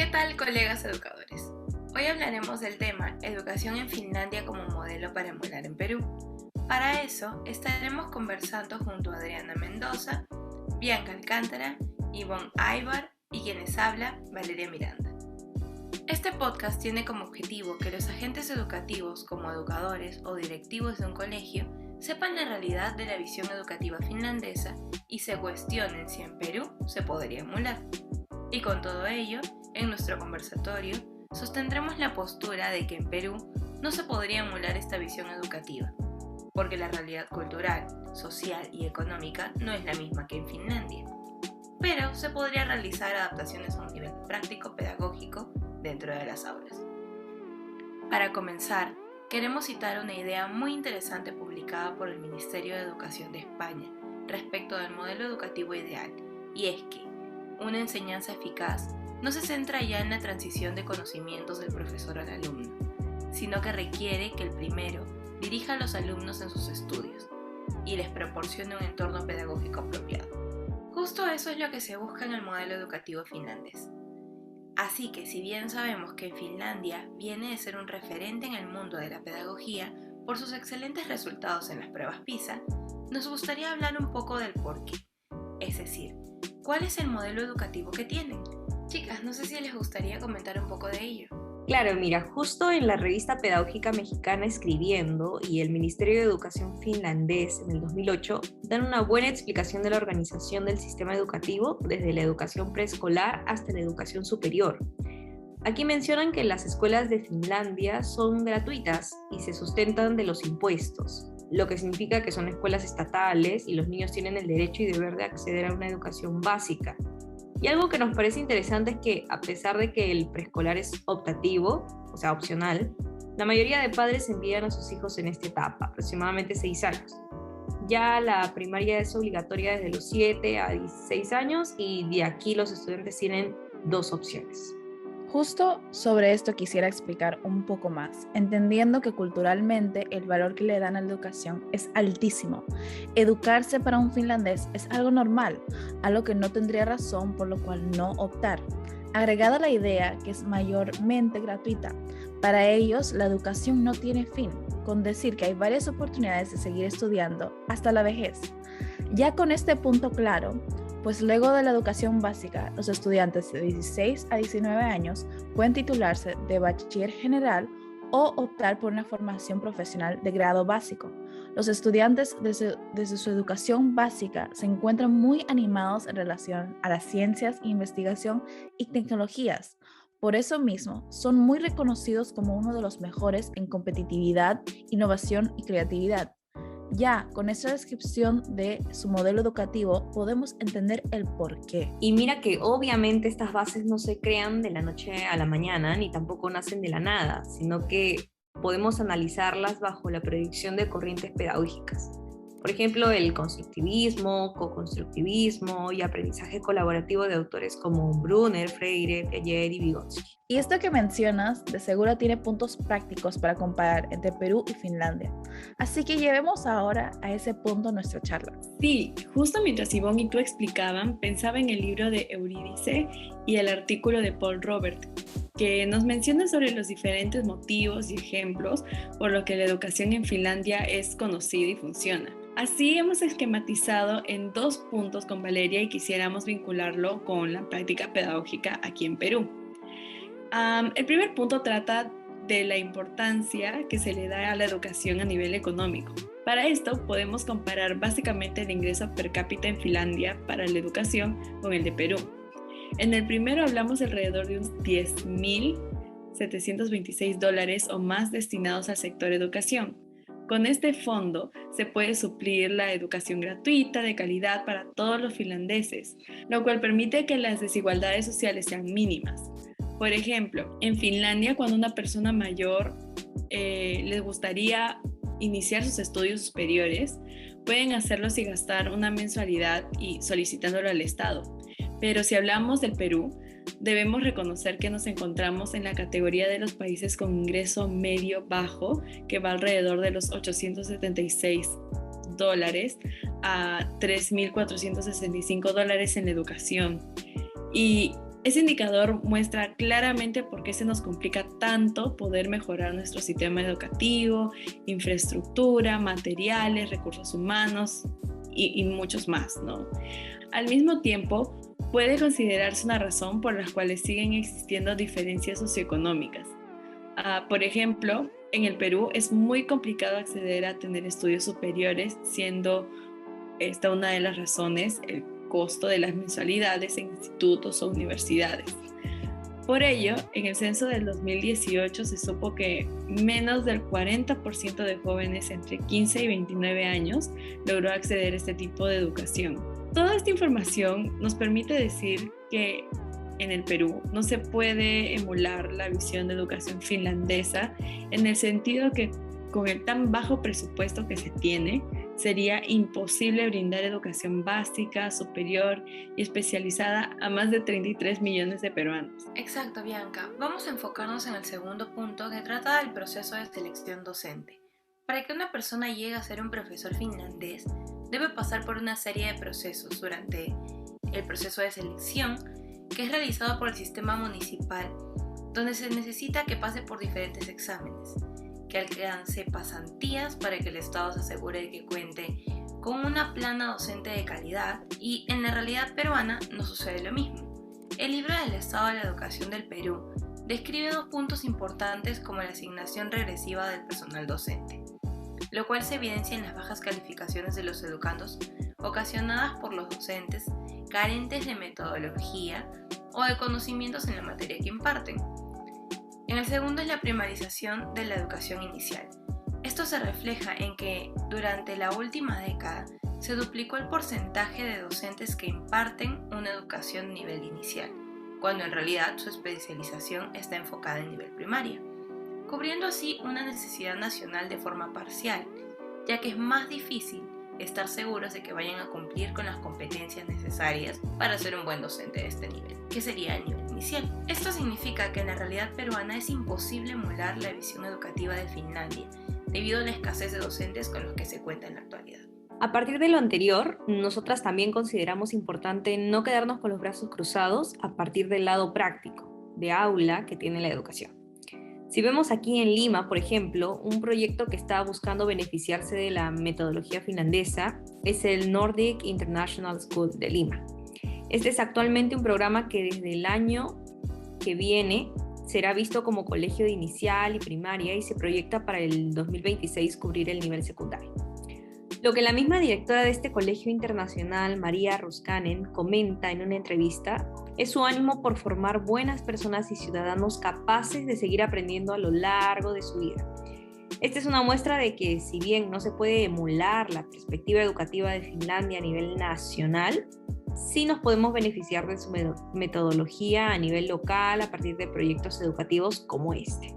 ¿Qué tal, colegas educadores? Hoy hablaremos del tema Educación en Finlandia como modelo para emular en Perú. Para eso estaremos conversando junto a Adriana Mendoza, Bianca Alcántara, Ivonne Aybar y quienes habla, Valeria Miranda. Este podcast tiene como objetivo que los agentes educativos, como educadores o directivos de un colegio, sepan la realidad de la visión educativa finlandesa y se cuestionen si en Perú se podría emular. Y con todo ello, en nuestro conversatorio, sostendremos la postura de que en Perú no se podría emular esta visión educativa, porque la realidad cultural, social y económica no es la misma que en Finlandia. Pero se podría realizar adaptaciones a un nivel práctico-pedagógico dentro de las aulas. Para comenzar, queremos citar una idea muy interesante publicada por el Ministerio de Educación de España respecto del modelo educativo ideal, y es que una enseñanza eficaz no se centra ya en la transición de conocimientos del profesor al alumno, sino que requiere que el primero dirija a los alumnos en sus estudios y les proporcione un entorno pedagógico apropiado. Justo eso es lo que se busca en el modelo educativo finlandés. Así que si bien sabemos que Finlandia viene de ser un referente en el mundo de la pedagogía por sus excelentes resultados en las pruebas PISA, nos gustaría hablar un poco del porqué, es decir, ¿cuál es el modelo educativo que tienen? Chicas, no sé si les gustaría comentar un poco de ello. Claro, mira, justo en la revista pedagógica mexicana Escribiendo y el Ministerio de Educación finlandés en el 2008 dan una buena explicación de la organización del sistema educativo desde la educación preescolar hasta la educación superior. Aquí mencionan que las escuelas de Finlandia son gratuitas y se sustentan de los impuestos, lo que significa que son escuelas estatales y los niños tienen el derecho y deber de acceder a una educación básica. Y algo que nos parece interesante es que, a pesar de que el preescolar es optativo, o sea, opcional, la mayoría de padres envían a sus hijos en esta etapa, aproximadamente 6 años. Ya la primaria es obligatoria desde los 7 a 16 años y de aquí los estudiantes tienen 2 opciones. Justo sobre esto quisiera explicar un poco más, entendiendo que culturalmente el valor que le dan a la educación es altísimo. Educarse para un finlandés es algo normal, algo que no tendría razón por lo cual no optar. Agregada la idea que es mayormente gratuita, para ellos la educación no tiene fin, con decir que hay varias oportunidades de seguir estudiando hasta la vejez. Ya con este punto claro, pues luego de la educación básica, los estudiantes de 16 a 19 años pueden titularse de bachiller general o optar por una formación profesional de grado básico. Los estudiantes desde su educación básica se encuentran muy animados en relación a las ciencias, investigación y tecnologías. Por eso mismo, son muy reconocidos como uno de los mejores en competitividad, innovación y creatividad. Ya, con esta descripción de su modelo educativo podemos entender el porqué. Y mira que obviamente estas bases no se crean de la noche a la mañana, ni tampoco nacen de la nada, sino que podemos analizarlas bajo la predicción de corrientes pedagógicas. Por ejemplo, el constructivismo, co-constructivismo y aprendizaje colaborativo de autores como Brunner, Freire, Piaget y Vygotsky. Y esto que mencionas de seguro tiene puntos prácticos para comparar entre Perú y Finlandia. Así que llevemos ahora a ese punto nuestra charla. Sí, justo mientras Ivonne y tú explicaban, pensaba en el libro de Eurídice y el artículo de Paul Robert, que nos menciona sobre los diferentes motivos y ejemplos por los que la educación en Finlandia es conocida y funciona. Así hemos esquematizado en 2 puntos con Valeria y quisiéramos vincularlo con la práctica pedagógica aquí en Perú. El primer punto trata de la importancia que se le da a la educación a nivel económico. Para esto podemos comparar básicamente el ingreso per cápita en Finlandia para la educación con el de Perú. En el primero hablamos alrededor de unos $10,726 o más destinados al sector educación. Con este fondo se puede suplir la educación gratuita de calidad para todos los finlandeses, lo cual permite que las desigualdades sociales sean mínimas. Por ejemplo, en Finlandia, cuando una persona mayor les gustaría iniciar sus estudios superiores, pueden hacerlo sin gastar una mensualidad y solicitándolo al Estado. Pero si hablamos del Perú, debemos reconocer que nos encontramos en la categoría de los países con ingreso medio-bajo, que va alrededor de los $876 a $3,465 en la educación. Y Ese indicador muestra claramente por qué se nos complica tanto poder mejorar nuestro sistema educativo, infraestructura, materiales, recursos humanos y muchos más, ¿no? Al mismo tiempo, puede considerarse una razón por la cual siguen existiendo diferencias socioeconómicas. Por ejemplo, en el Perú es muy complicado acceder a tener estudios superiores, siendo esta una de las razones el costo de las mensualidades en institutos o universidades. Por ello, en el censo del 2018 se supo que menos del 40% de jóvenes entre 15 y 29 años logró acceder a este tipo de educación. Toda esta información nos permite decir que en el Perú no se puede emular la visión de educación finlandesa, en el sentido que con el tan bajo presupuesto que se tiene, sería imposible brindar educación básica, superior y especializada a más de 33 millones de peruanos. Exacto, Bianca. Vamos a enfocarnos en el segundo punto, que trata del proceso de selección docente. Para que una persona llegue a ser un profesor finlandés, debe pasar por una serie de procesos durante el proceso de selección, que es realizado por el sistema municipal, donde se necesita que pase por diferentes exámenes, que alcance pasantías para que el Estado se asegure de que cuente con una plana docente de calidad, y en la realidad peruana no sucede lo mismo. El libro del Estado de la Educación del Perú describe dos puntos importantes como la asignación regresiva del personal docente, lo cual se evidencia en las bajas calificaciones de los educandos ocasionadas por los docentes carentes de metodología o de conocimientos en la materia que imparten. En el segundo es la primarización de la educación inicial. Esto se refleja en que durante la última década se duplicó el porcentaje de docentes que imparten una educación nivel inicial, cuando en realidad su especialización está enfocada en nivel primaria, cubriendo así una necesidad nacional de forma parcial, ya que es más difícil estar seguros de que vayan a cumplir con las competencias necesarias para ser un buen docente de este nivel, que sería el nivel inicial. Esto significa que en la realidad peruana es imposible emular la visión educativa de Finlandia, debido a la escasez de docentes con los que se cuenta en la actualidad. A partir de lo anterior, nosotras también consideramos importante no quedarnos con los brazos cruzados a partir del lado práctico, de aula, que tiene la educación. Si vemos aquí en Lima, por ejemplo, un proyecto que está buscando beneficiarse de la metodología finlandesa es el Nordic International School de Lima. Este es actualmente un programa que desde el año que viene será visto como colegio de inicial y primaria y se proyecta para el 2026 cubrir el nivel secundario. Lo que la misma directora de este colegio internacional, María Ruskanen, comenta en una entrevista es su ánimo por formar buenas personas y ciudadanos capaces de seguir aprendiendo a lo largo de su vida. Esta es una muestra de que, si bien no se puede emular la perspectiva educativa de Finlandia a nivel nacional, sí nos podemos beneficiar de su metodología a nivel local a partir de proyectos educativos como este.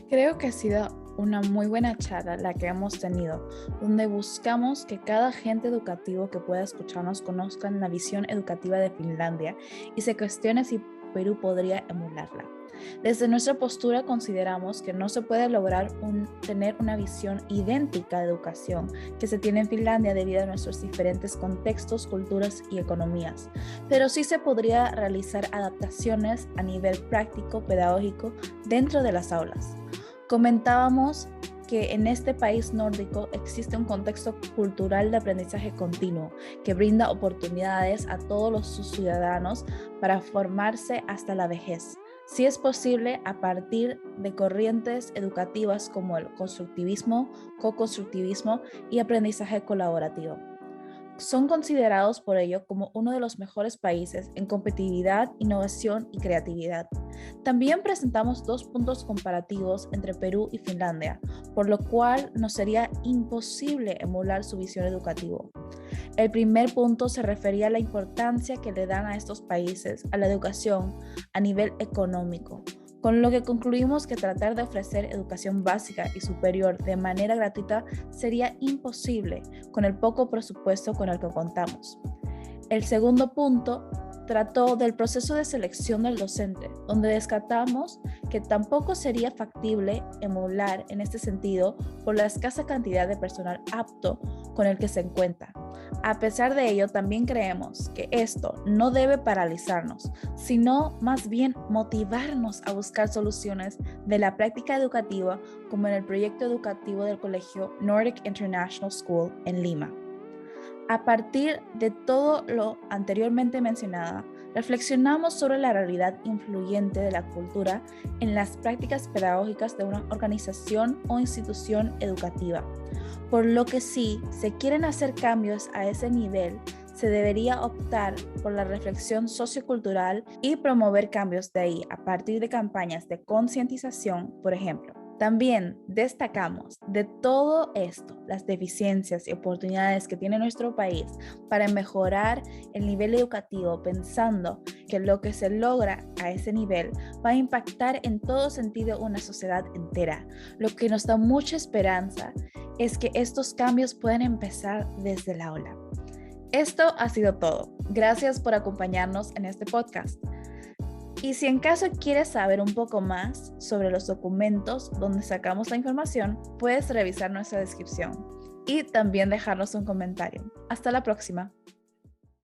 Creo que ha sido una muy buena charla la que hemos tenido, donde buscamos que cada agente educativo que pueda escucharnos conozca la visión educativa de Finlandia y se cuestione si Perú podría emularla. Desde nuestra postura consideramos que no se puede lograr tener una visión idéntica de educación que se tiene en Finlandia debido a nuestros diferentes contextos, culturas y economías, pero sí se podría realizar adaptaciones a nivel práctico, pedagógico dentro de las aulas. Comentábamos que en este país nórdico existe un contexto cultural de aprendizaje continuo que brinda oportunidades a todos sus ciudadanos para formarse hasta la vejez. Sí es posible a partir de corrientes educativas como el constructivismo, co-constructivismo y aprendizaje colaborativo. Son considerados por ello como uno de los mejores países en competitividad, innovación y creatividad. También presentamos dos puntos comparativos entre Perú y Finlandia, por lo cual nos sería imposible emular su visión educativa. El primer punto se refería a la importancia que le dan a estos países a la educación a nivel económico, con lo que concluimos que tratar de ofrecer educación básica y superior de manera gratuita sería imposible con el poco presupuesto con el que contamos. El segundo punto trató del proceso de selección del docente, donde descartamos que tampoco sería factible emular en este sentido por la escasa cantidad de personal apto con el que se cuenta. A pesar de ello, también creemos que esto no debe paralizarnos, sino más bien motivarnos a buscar soluciones de la práctica educativa, como en el proyecto educativo del Colegio Nordic International School en Lima. A partir de todo lo anteriormente mencionado, reflexionamos sobre la realidad influyente de la cultura en las prácticas pedagógicas de una organización o institución educativa. Por lo que si se quieren hacer cambios a ese nivel, se debería optar por la reflexión sociocultural y promover cambios de ahí a partir de campañas de concientización, por ejemplo. También destacamos de todo esto las deficiencias y oportunidades que tiene nuestro país para mejorar el nivel educativo, pensando que lo que se logra a ese nivel va a impactar en todo sentido una sociedad entera. Lo que nos da mucha esperanza es que estos cambios pueden empezar desde el aula. Esto ha sido todo. Gracias por acompañarnos en este podcast. Y si en caso quieres saber un poco más sobre los documentos donde sacamos la información, puedes revisar nuestra descripción y también dejarnos un comentario. Hasta la próxima.